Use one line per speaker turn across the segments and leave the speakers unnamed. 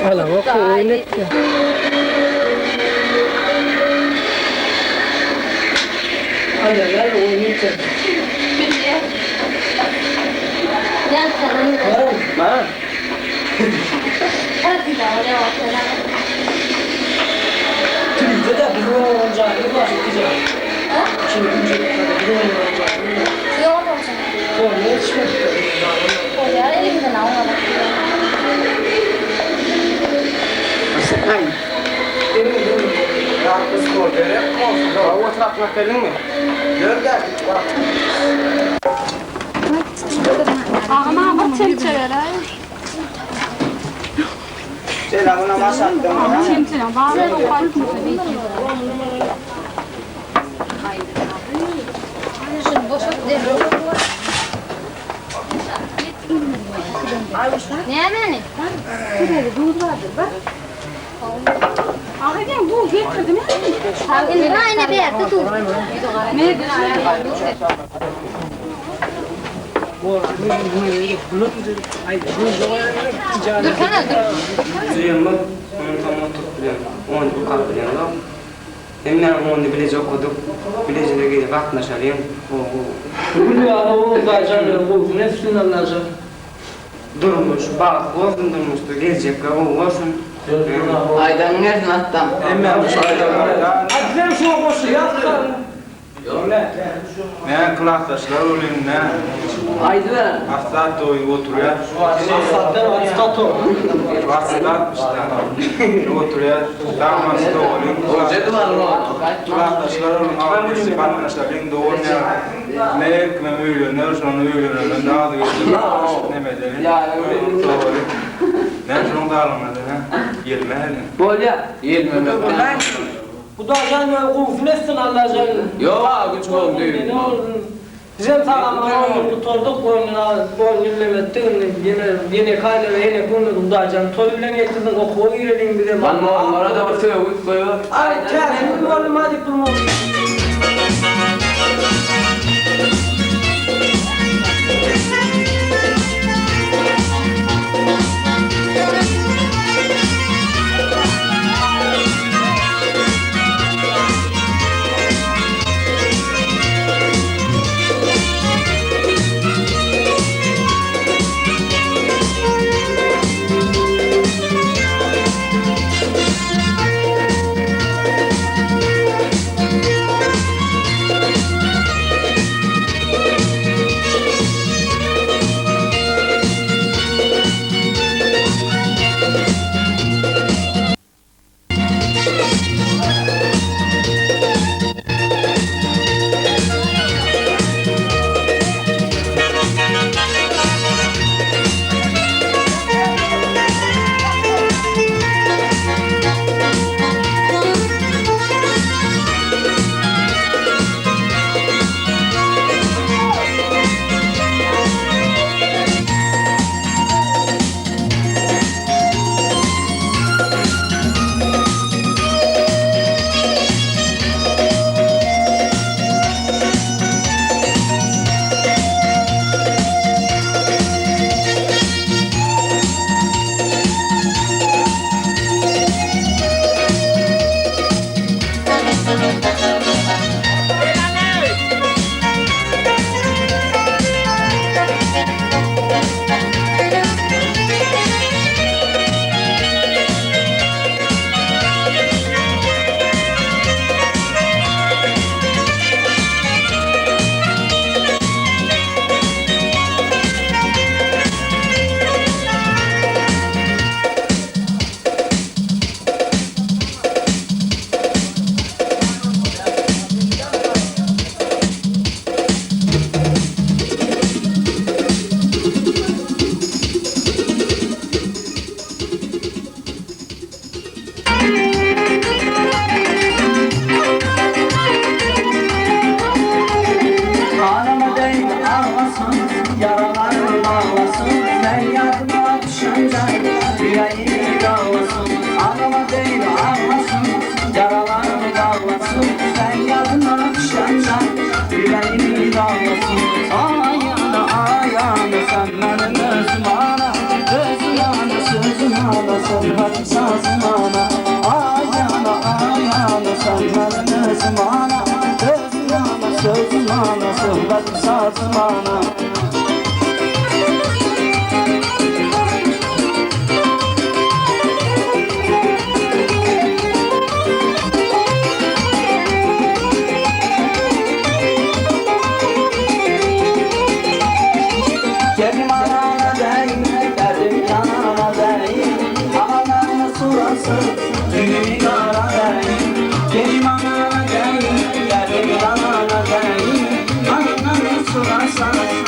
Hala bak oynak ya. Hala gel oynak ya.
Gel sana.
Bana.
Hadi ya oraya otur.
Tülde de bir oyuncak var güzel.
Ha?
Şimdi bir oyuncak.
Yok olsun.
Konuya çıkmak.
Oraya elimden alma.
Ay. Benim. Rahatsız korkuyorum. Olsun. Daha oturmak gelin mi? Gör gel.
Ağına bak çemçeler.
Selamına masattım.
Çemçeler. Bazıları farklı tabii ki. Şunu boşalt de. Ne yani?
Ağabeyim bu getirdim ya.
Şimdi aynı bir yerde dur.
Ne
Dur kana dur.
Duyuyorum, onu tamam topluyorum. Onu bu kaplıyorum. Hemen onu bilecek olduk. Bilecek de katlaşalım.
Bugün ya o da canım bu ne sınırlar
Durmuş, bak, olsun durmuştu. Gelecek, o olsun.
Aydan nereden attam?
Hemen hadi sen şu boşu yapsan.
Ne kulaktaşlar olayım ne?
Aydan.
Hafta doyu oturuyor.
Zaten atstato.
Vasıtat işte. Oturuyor. Daması da olayım.
Ojedu var mı?
Kulaktaşlar olayım. Ama birisi arkadaşlar benim doğru ne? Ne ekmem öyle, ne sonra öyle, ben daha da öyle. Ne medeni?
Ya öyle.
Doğru. Ne şunu da alamadı ha? Yelme hele.
Bolya. Yelmemekten.
Bu da canım konflesin Allah canım.
Yok abi güç oldu.
Ne oldu? Bizim sağlamına oturduk boynuna, boynunlemettin, yine kayda ve yine kundum da canım. Tolülen getirdin, okula girelim bir de.
Lan onlara da ortaya koyuyor.
Ay kesin oğlum hadi kurma.
Ayağına ayağına sen benim özüm satmana. Kerim anana deyim, derdim yanana deyim, analarına sorasın, düğümü kara deyim. Kerim anana deyim, derdim yanana deyim, analarına sorasın,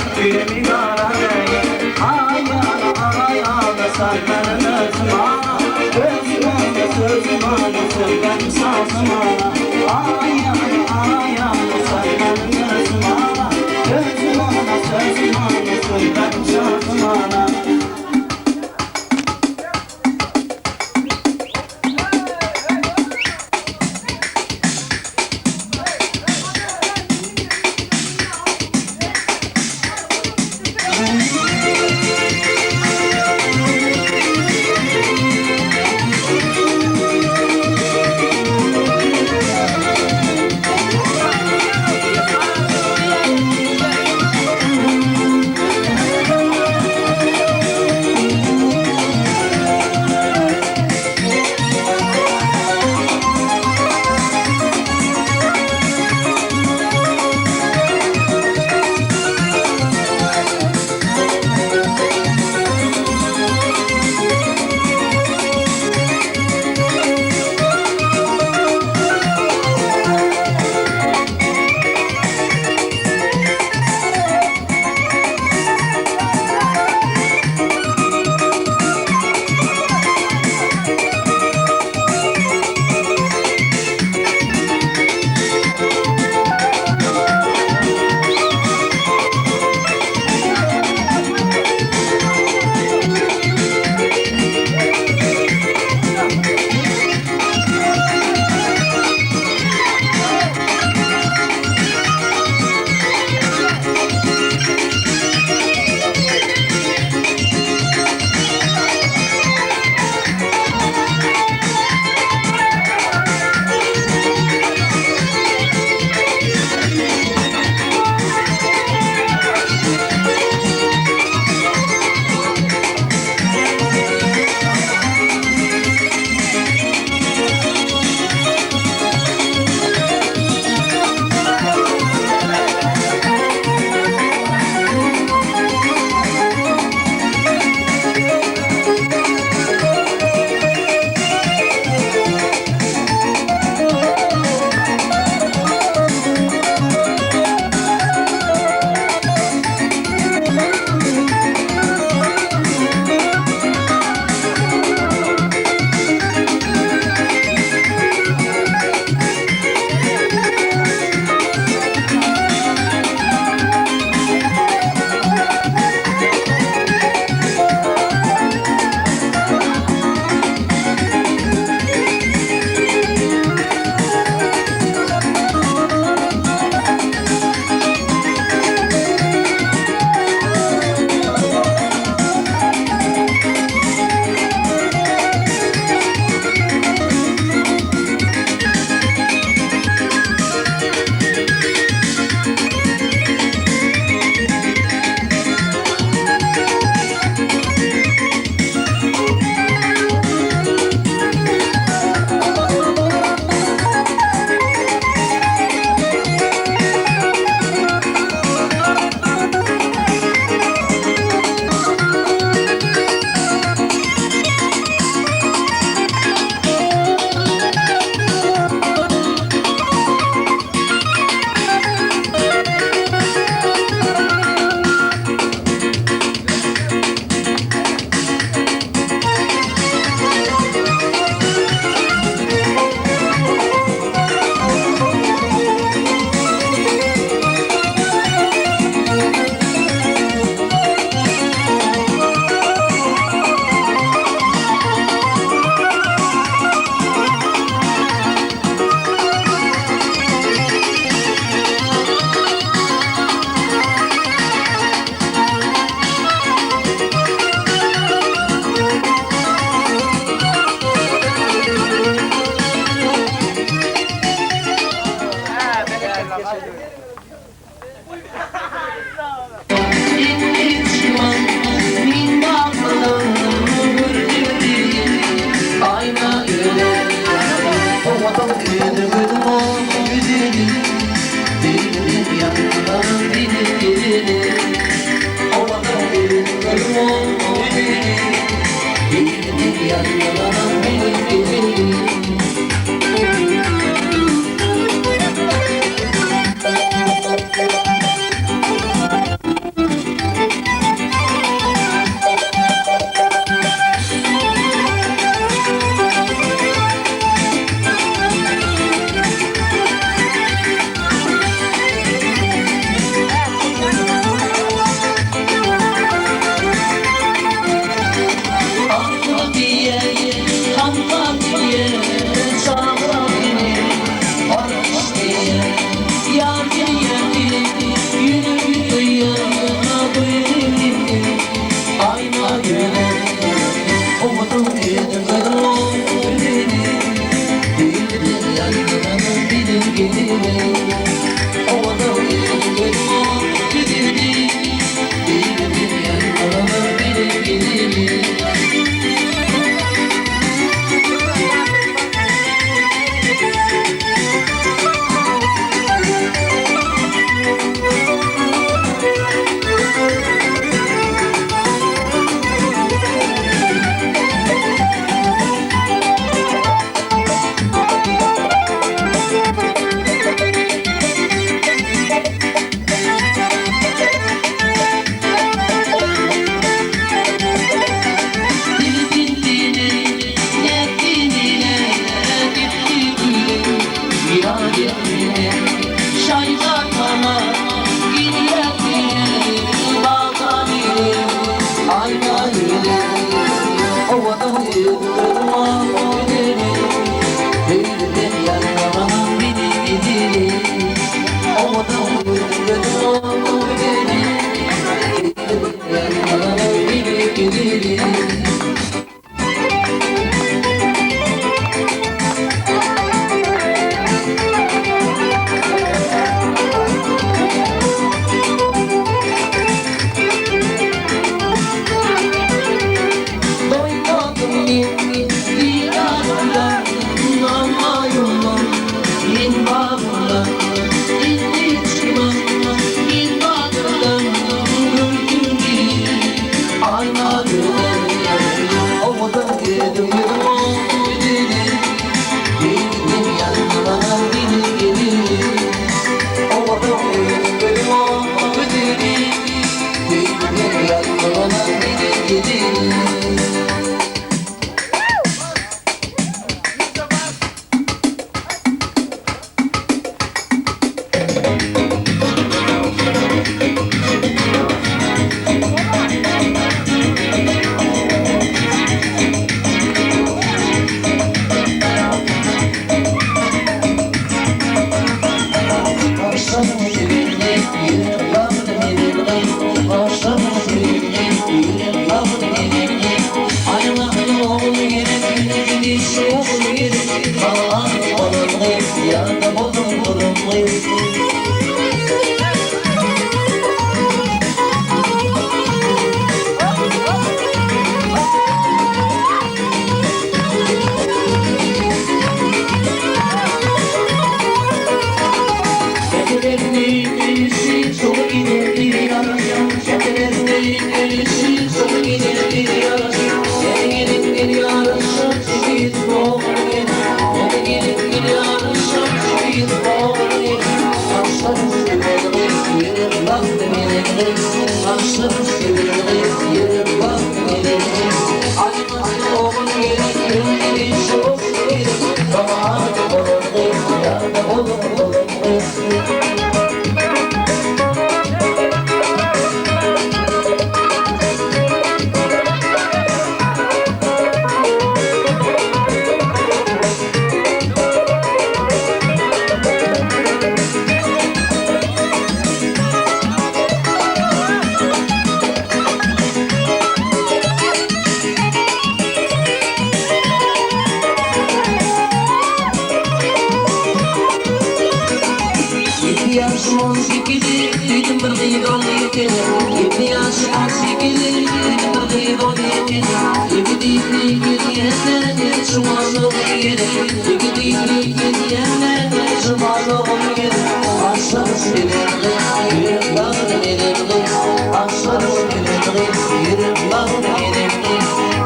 Aslanım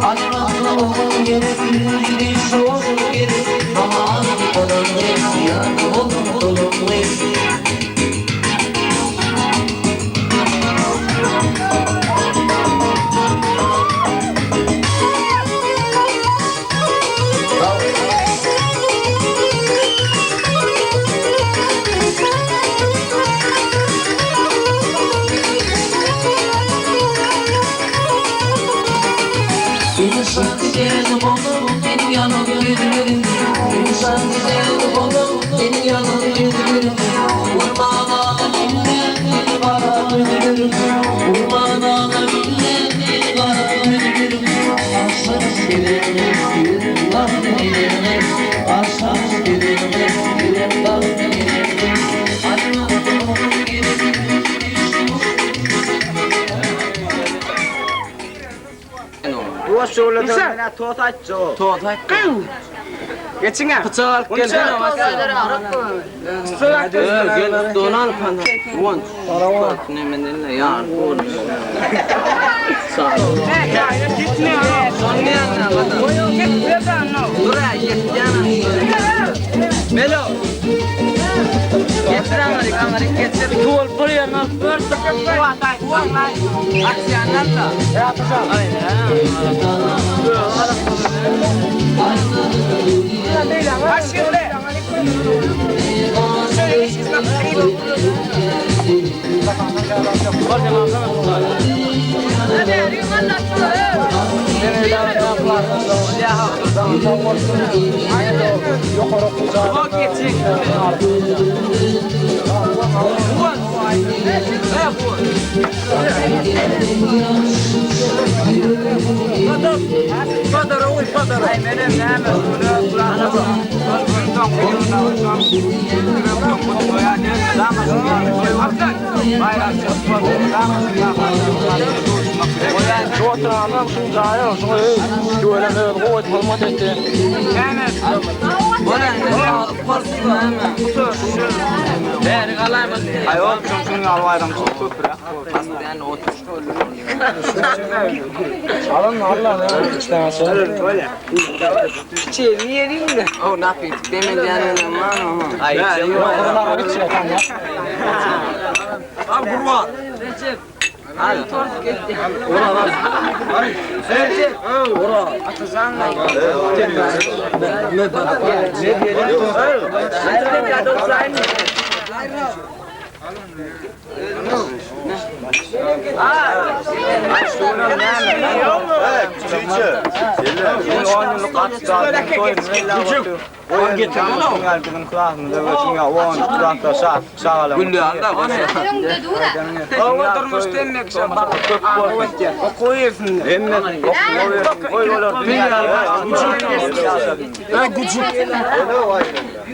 Acımasın gerek bir şov gerek ama onun hepsi yani onun hepsi. İnsan güzelim olur, benim yanım yüzülürüm. İnsan güzelim olur, benim yanım yüzülürüm. Vurmana bile bana üzülürüm. Vurmana bile bana üzülürüm. Aslan severim, yıllar severim. Aslan severim, yıllar severim. Acımasın gerek
Bu şöyle de tot açıyor.
Tot hakkı.
Geçin ya.
Bıçak gelsene bak. Gel donar pana. One. Ne menelle ya. Sağ ol.
Gitmiyor.
Son ne anla?
Boyu gitmiyor da.
Buraya gideceğim. Melo. Getir Amerik getir. Tuval buraya nasıl? Aksiyanlarla.
Yapacağım. Bak şimdi. Şöyle işiniz nasıl? Ayol şunu almayalım çok bırak.
Yani otur.
Alın Allah ne istemezsin. Öyle.
Çiğ niye değil mi? O ne yapayım? Demin yanına mano. Ay,
Ona bir şey tamam.
al kurban. Recep. Al tort gitti. Ora lan. Recep. Ora. Atazan da. Ne bak. Ne diyelim? Recep ya da sayın.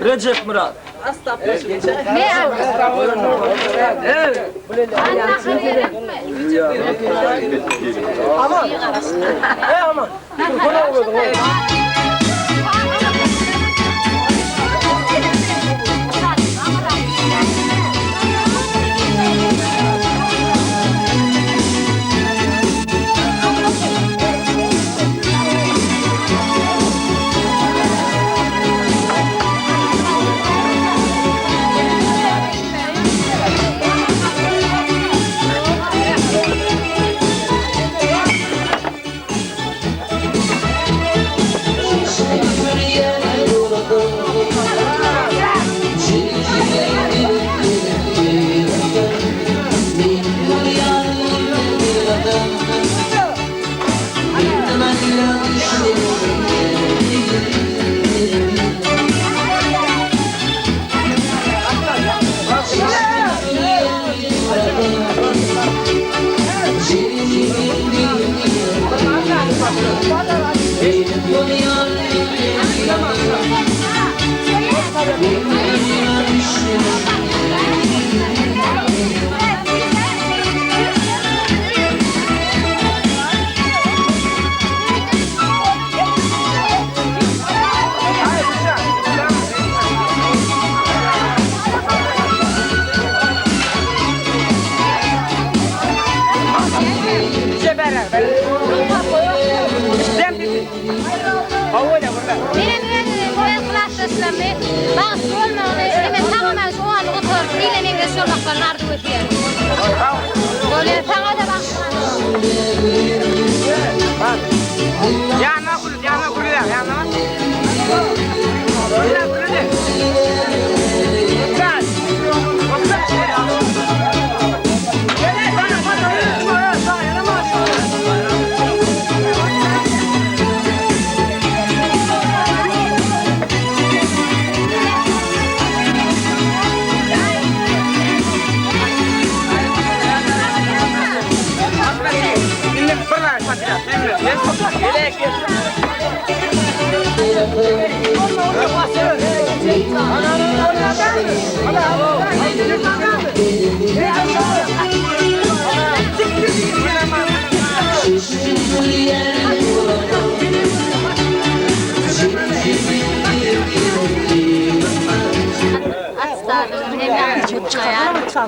Recep Murat.
Ne
Evet.
Aman. Aman. Kurban oluyordun oğlum.
Benim koyun kılaştırışlarını bağışlı olmağını hemen tamamen şu an oturup dilenin de sormaklarını arzu ediyorum. Böyle sana da bağışlı.
Yanına kuruyor, yanına. Kuruyor. Gel.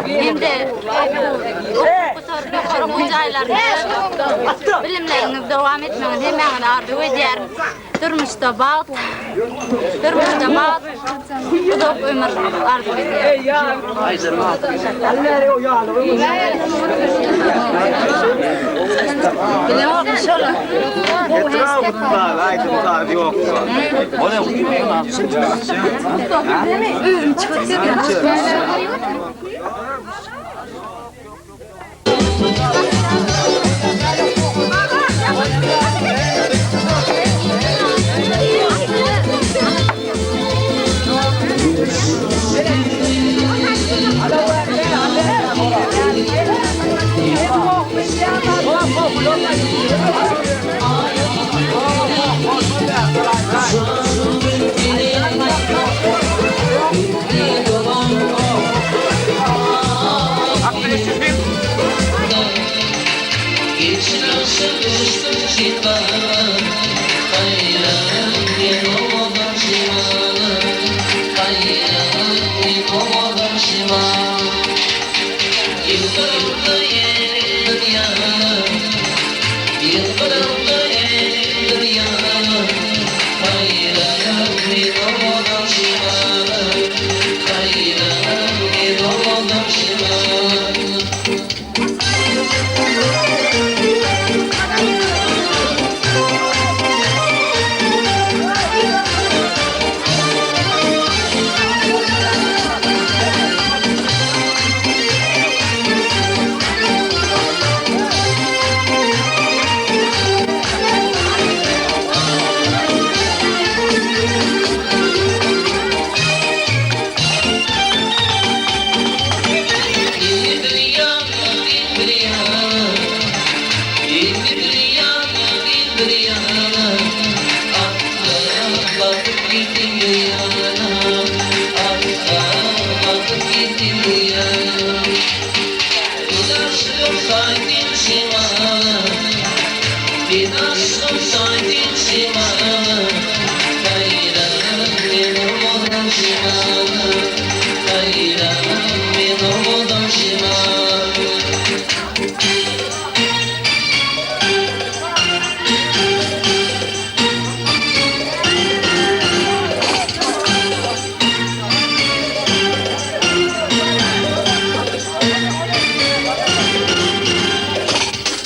Hem de bu aylarda bilimlerini devam etmenin hemen arzu ederim. Durmuşta bağ, bu da ömür arzu ederim. Bilemem inşallah.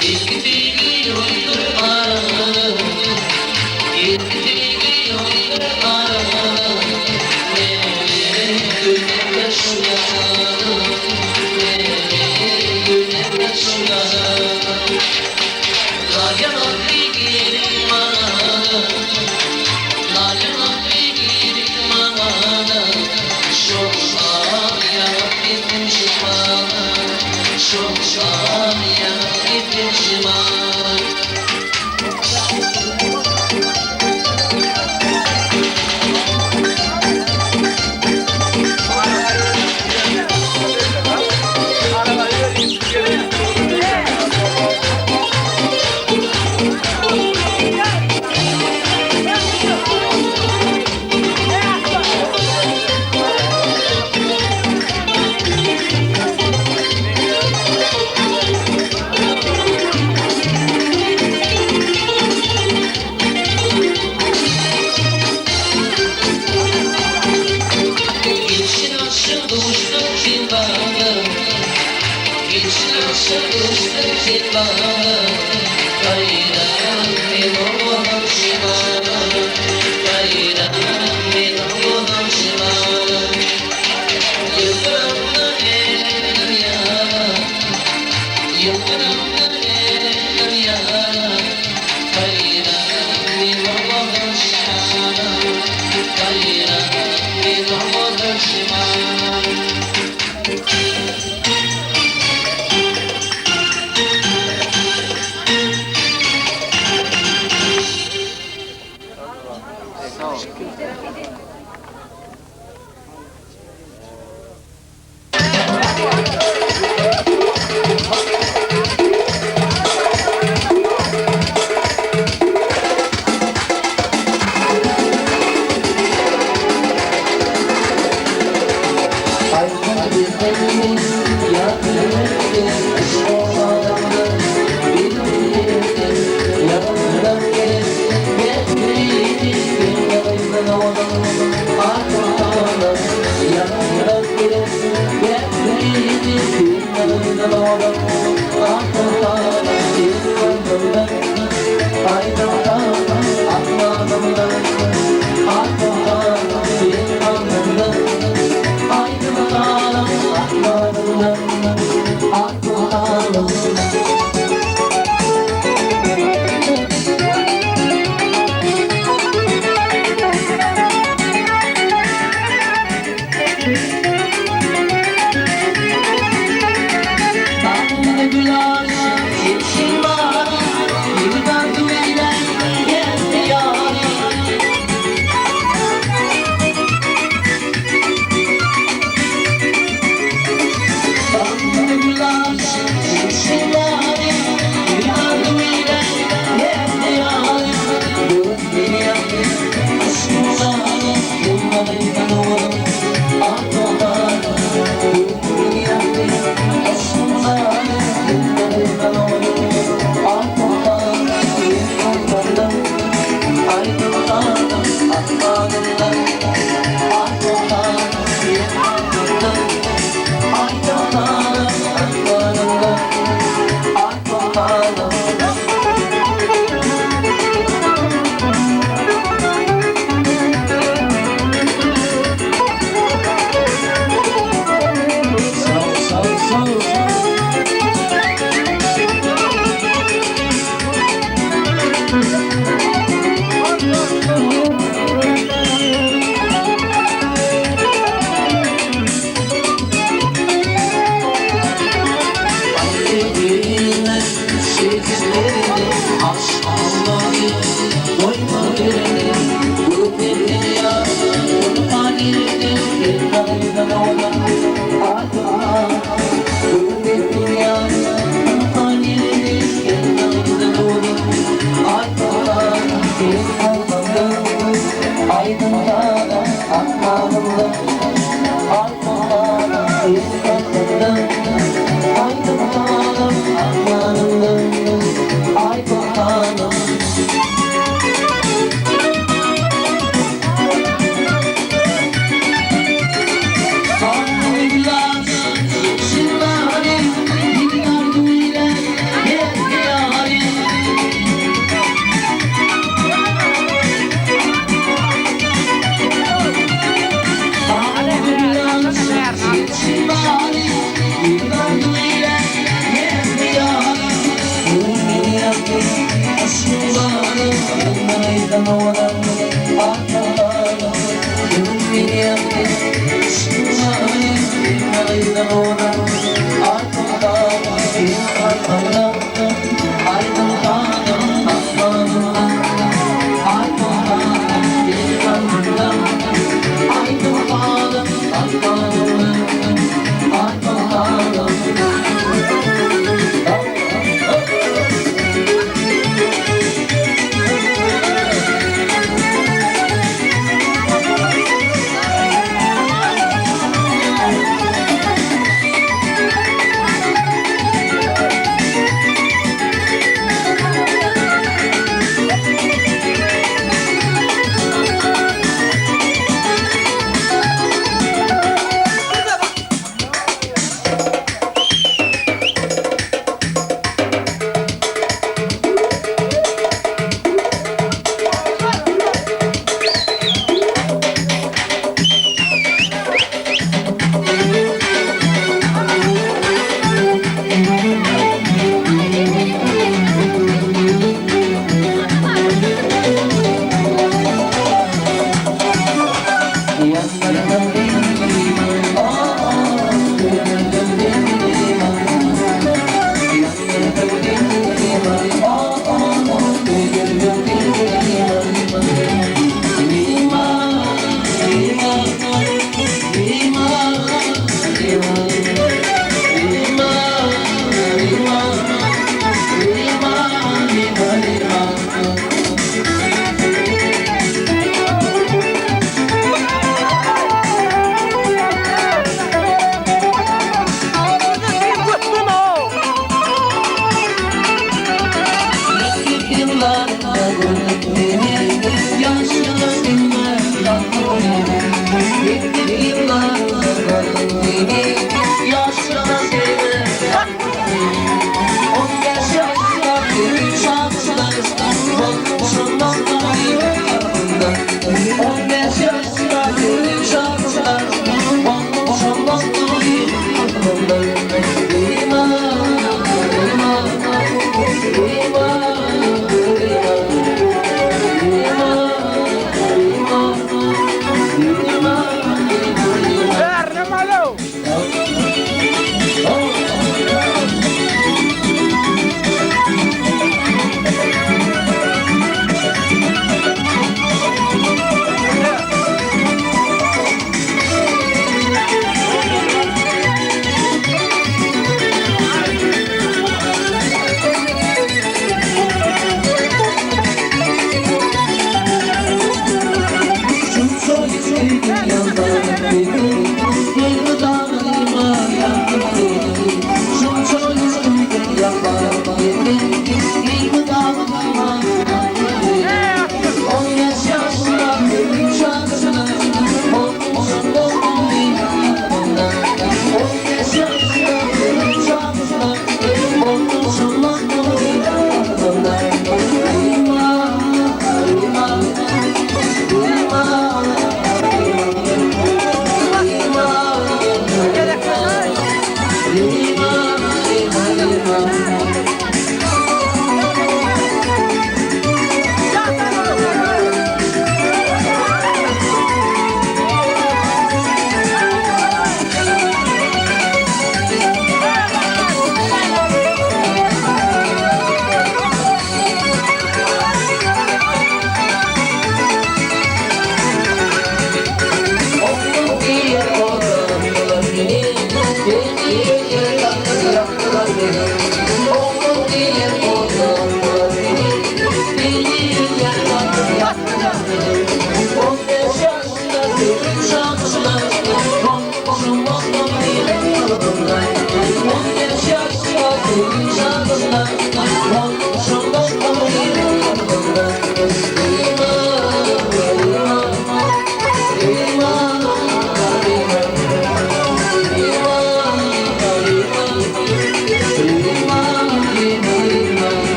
Gittiğini yoldur ararım, gittiğini verdi Aşk ağları doyma verdi Grup verdi ya Grupa girdi Yerlerden ola Arda Grup verdi ya Grupa girdi Yerlerden ola Arda Aydınlarda aklarında Arkalarda yıkaklarda Aydınlarda aklarında Arkalarda Tanrılar Şirvani Bir yardımıyla Yetti yâri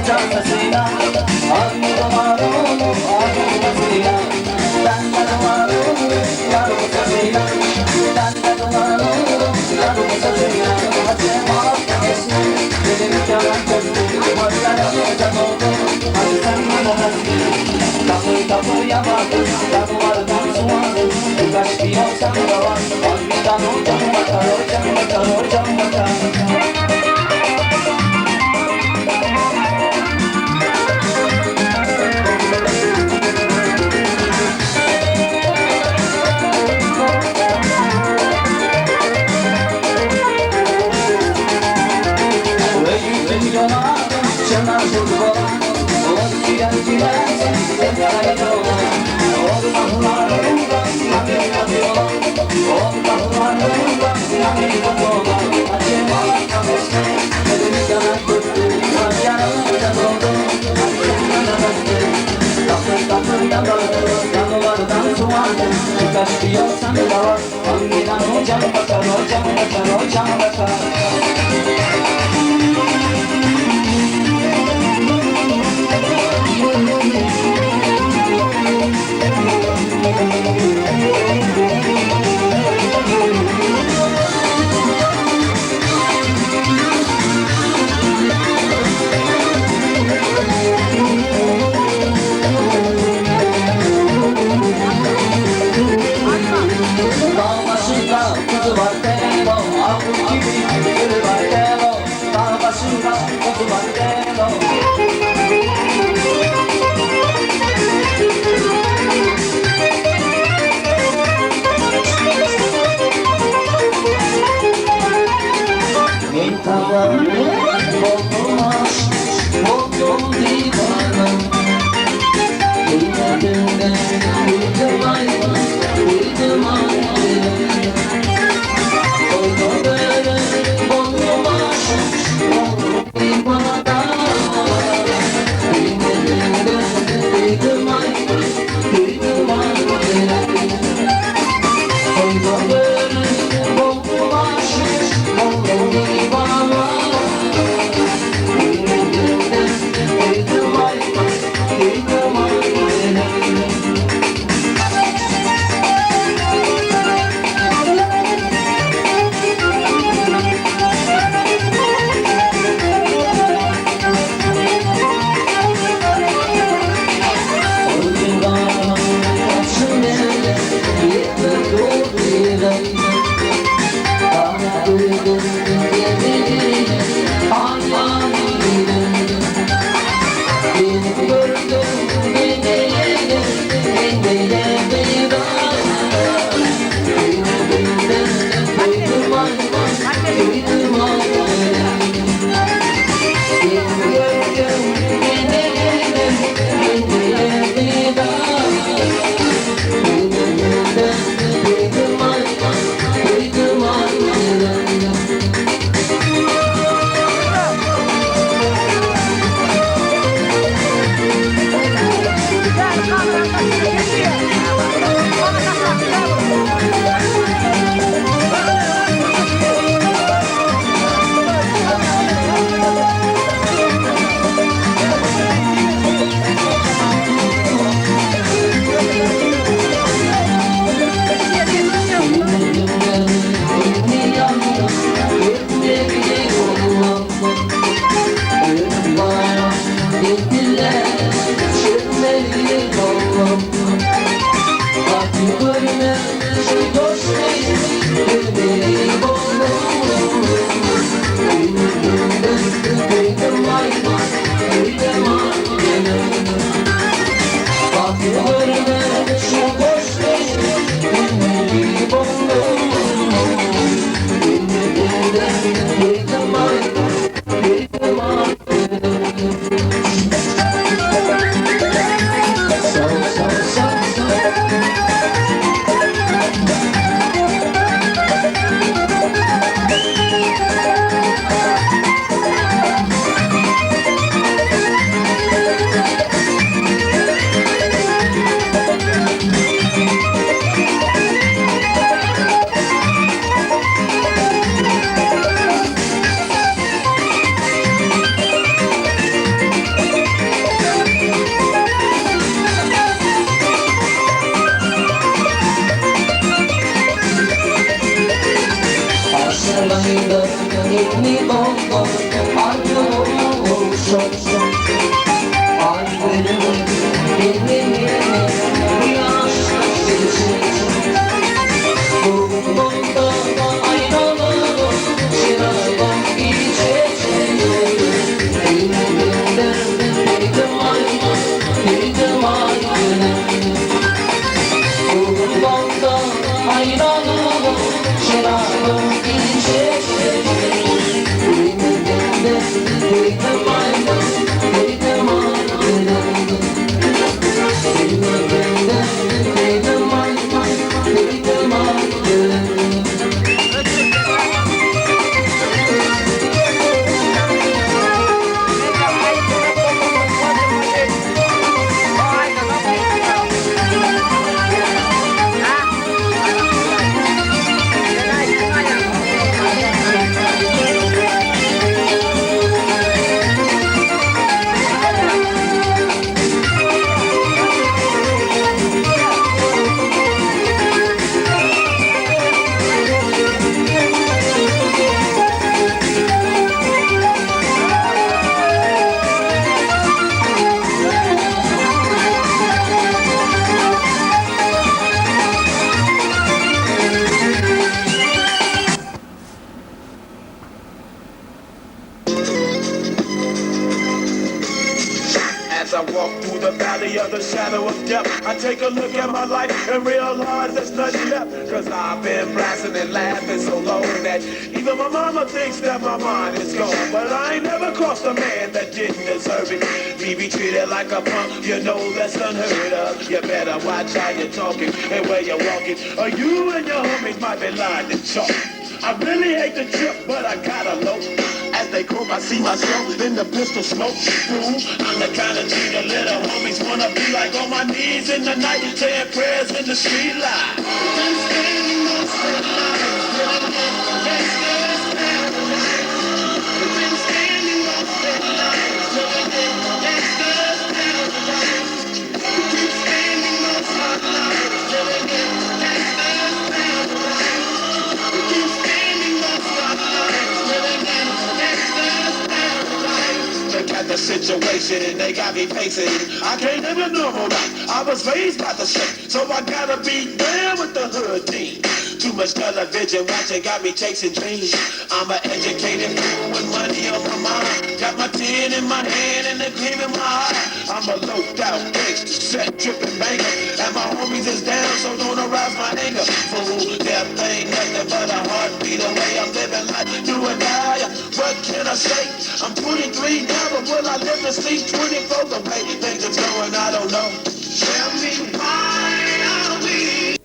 çantasıyla Armudum armudum armudasıyla Ben de duvarım yarımsasıyla Ben de duvarım yarımsasıyla Hadi ağlatma kesme benim yalan köprü Boşlarım uzak oldu hadi sen bana hadi Kapı yapardım kapılardan suardım Birkaç bir yoksan da var Al bir tane hocam bakar hocam bakar Yoksan da var, hanginden hocam bakar Dağ başında kuzu var devo, avlu gibi gülü var devo. Dağ başında kuzu var devo. Bir tavanı bozulmuş, bozul divanım. Yine uyudum ayvan, uyudum ayvan. Oydu böyle bozulmuş, bozul divanım. Yine uyudum ayvan, uyudum ayvan. Oydu böyle bozulmuş, bozul divanım. Uyudum ayvan, uyudum ayvan. Elini bomba Arıyor olsun Ay benim elini Yaş geçecek Burnunda aynalı Şıraba içecek Elimde neydim ayna Neydim ayna Burnunda aynalı Şıraba içecek Elimde neydim ayna Neydim ayna
As I walk through the valley of the shadow of death, I take a look at my life and realize there's nothing left. Cause I've been blasting and laughing so long that even my mama thinks that my mind is gone. But I ain't never crossed a man that didn't deserve it. Me be treated like a punk, you know that's unheard of. You better watch how you're talking and where you're walking, or you and your homies might be lying to chalk. I really hate the trip, but I gotta low. As they croak, I see myself in the pistol smoke. Ooh, I'm the kind of G the little homies wanna be like, on my knees in the night, saying prayers in the street light. At the situation and they got me pacing. I can't live a normal life. I was raised by the street, so I gotta be down with the hood team. Too much television watching got me chasing dreams. I'm an educated fool with money on my mind. Got my tin in my hand and the gleam in my eye. I'm a loped out gangster, set tripping banker, and my homies is down, so don't arouse my anger. Fool, death ain't nothing but a heartbeat away. I'm living life, do or die. What can I say? I'm 23 now, but will I live to see 24? The way things are going, I don't know. Tell me why are we?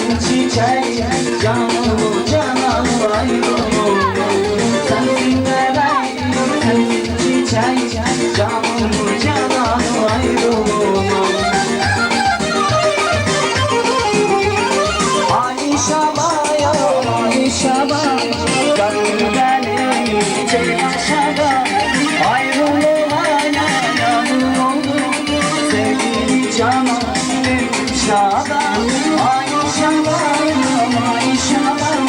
sensin çiçek, canım canan ayrılmam. Sensin meleğim, sensin çiçek, canım canan ayrılmam. Ay Şaban, ay Şaban, gönlüm benim ceylan Şaban. Ayrılığına yanım oldu, sevgili canım Şaban. Ay Şaban, ay Şaban,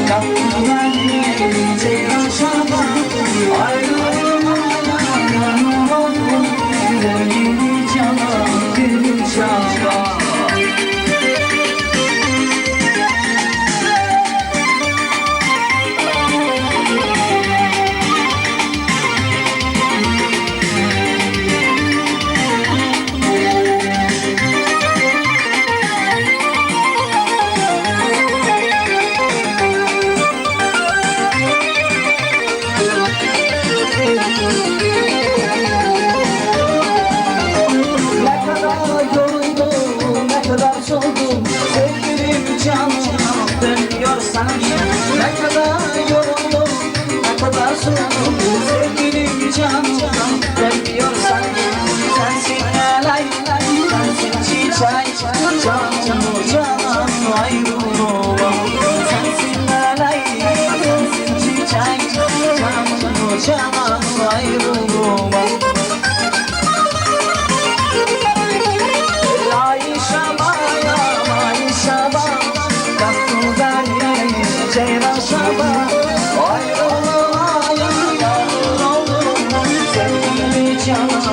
gönlüm benim ceylan Şaban. Ayrılığına yanım oldu, sevgili canım Şaban. Sevgilim canım dönüyor sana. Ne kadar yoruldum, ne kadar soğudum. Sevgilim canım dönüyor sana. Sensin elay, sensin çiçek, canım canan ayrılmam. Sensin elay, sensin çiçek, canım canan ayrılmam. Ceylan Şaban, ayrılığına yanım oldu, sevgili canım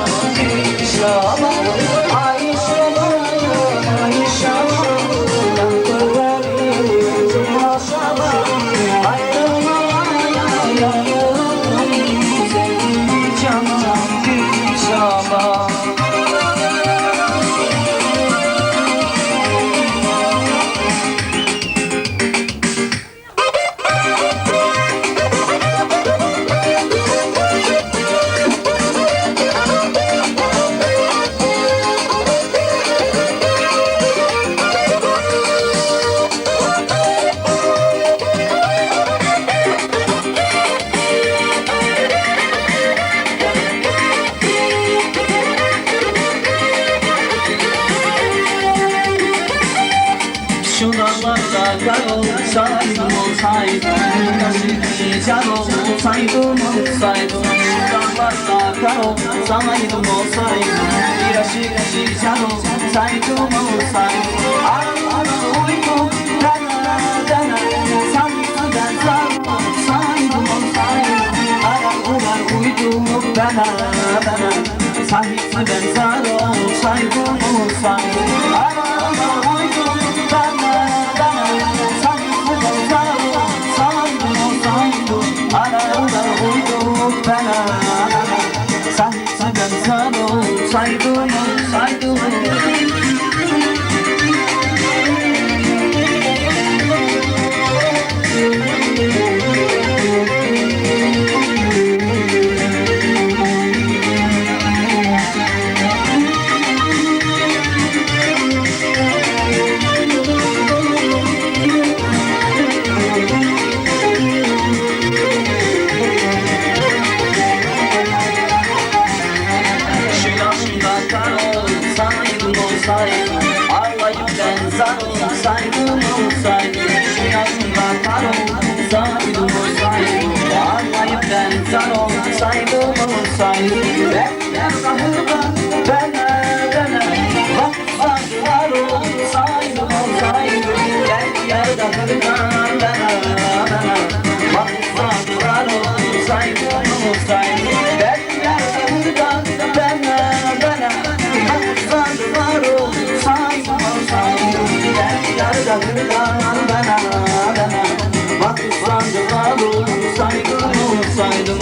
Şaban. Ay Şaban, ay Şaban, yandım Ceylan Şaban. Ayrılığına yanım oldu, sevgili canım Şaban. Şu dağlarda kar olsaydım olsaydım, kaşık can olsaydım olsaydım. Şu dağlarda kar olsaydım olsaydım, bir aşık can olsaydım olsaydım. Arada uykum dana dana, sanki ben zar olsaydım olsaydım. Arada uykum dana dana, sanki ben zar olsaydım olsaydım. Arada uykum dana dana, sanki ben zar olsaydım olsaydım. Arada uykum dana dana, sanki ben zar olsaydım olsaydım. Ağlayıp ben zar olsaydım olsaydım. Şu yaşımda kar olsaydım olsaydım. Ağlayıp ben zar olsaydım olsaydım. Bekler sahırdan bana baksan var olsaydım olsaydım. Bekler sahırdan bana baksan var olsaydım olsaydım. Bekler sahırdan bana baksan var olsaydım olsaydım. Bekler sahırdan bana baksan var olsaydım olsaydım.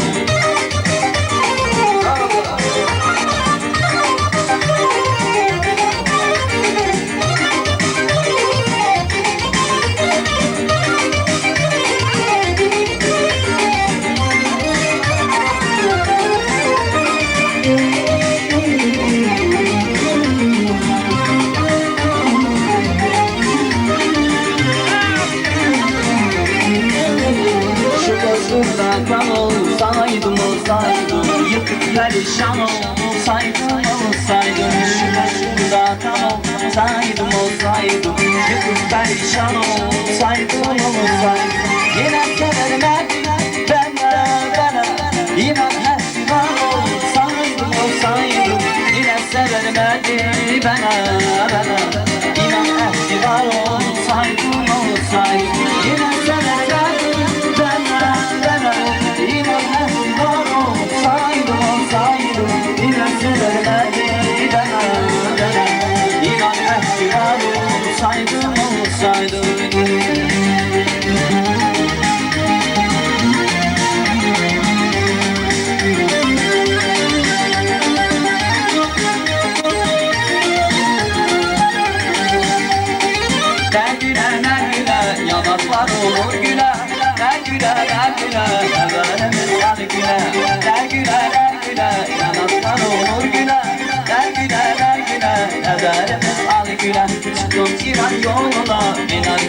perişan olsaydım şurada tam olsaydım yıkıp perişan olsaydım yine severim bana inan her divan olsaydım yine severim bana inan her divan olsaydım yine severim bana inan her divan olsaydım yine severim bana inan her divan olsaydım yanaklar olur güle, her güle, haberimiz var güle, her güle, yanaklar olur güle, her güle, haberimiz var güle. Çıktım İran yoluna, inan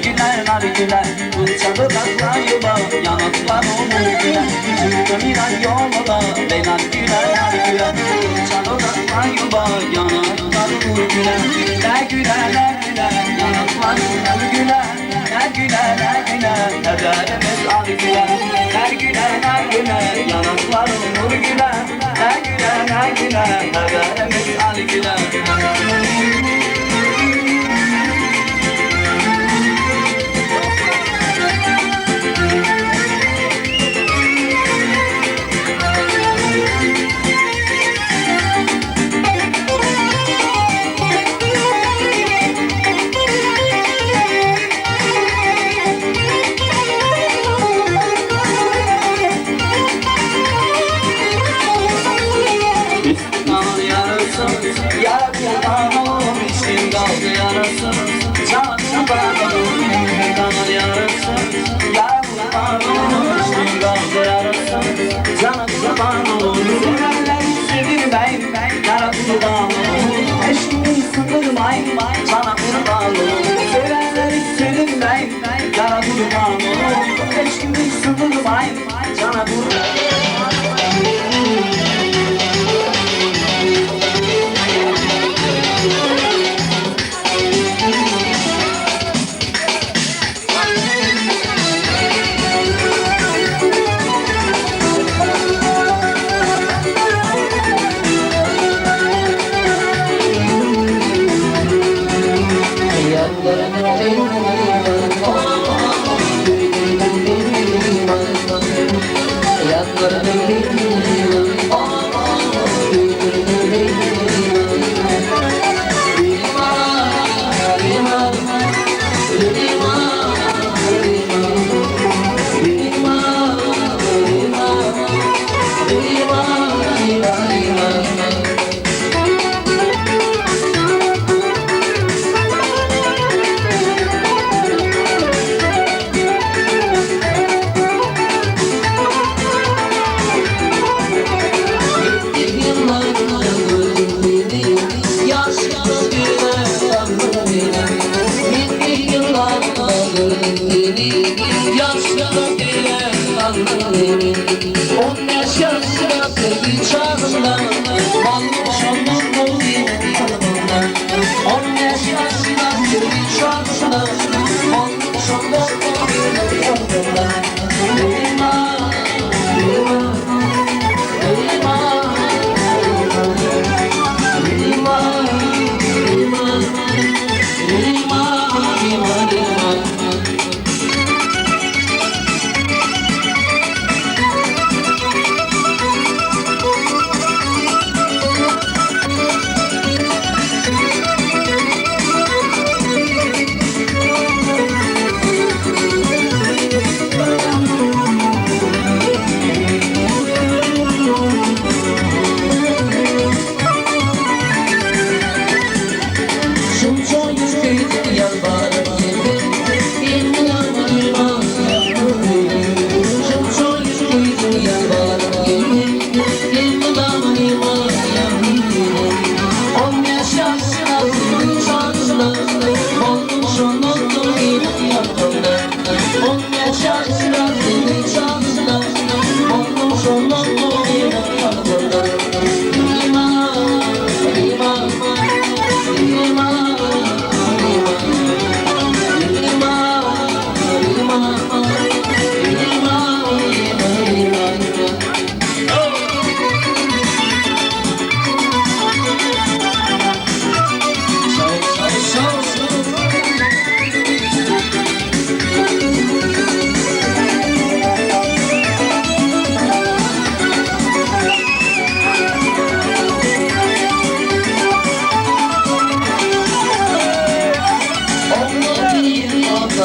güle, uçadı takla yola, yanaklar olur güle. Çıktım İran yoluna, inan güle, uçadı takla yola, yanaklar olur güle. Her güle, yanaklar olur güle. Her güne, haberimiz al güle. Her güne, yanaklar olur güle. Her güne, haberimiz al güle. Cana kurban olur, severler sevir ben, yara kurban olur. Eşkimi sındırmayın, cana kurban olur. Severler sevir ben, yara kurban olur. Eşkimi sındırmayın, cana kurban olur.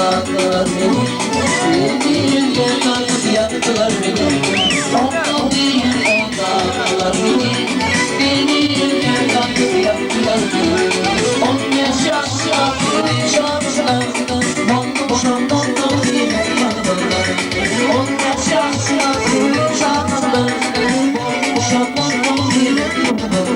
ondattılar beni. Bir yakıp yaktılar beni. Ondan bir ondattılar beni. Bir yakıp yaktılar beni. 15 yaşlarını şanslar, monlu boşandan yine yandılar. 15 yaşlarını şanslar, monlu boşandan yine yandılar.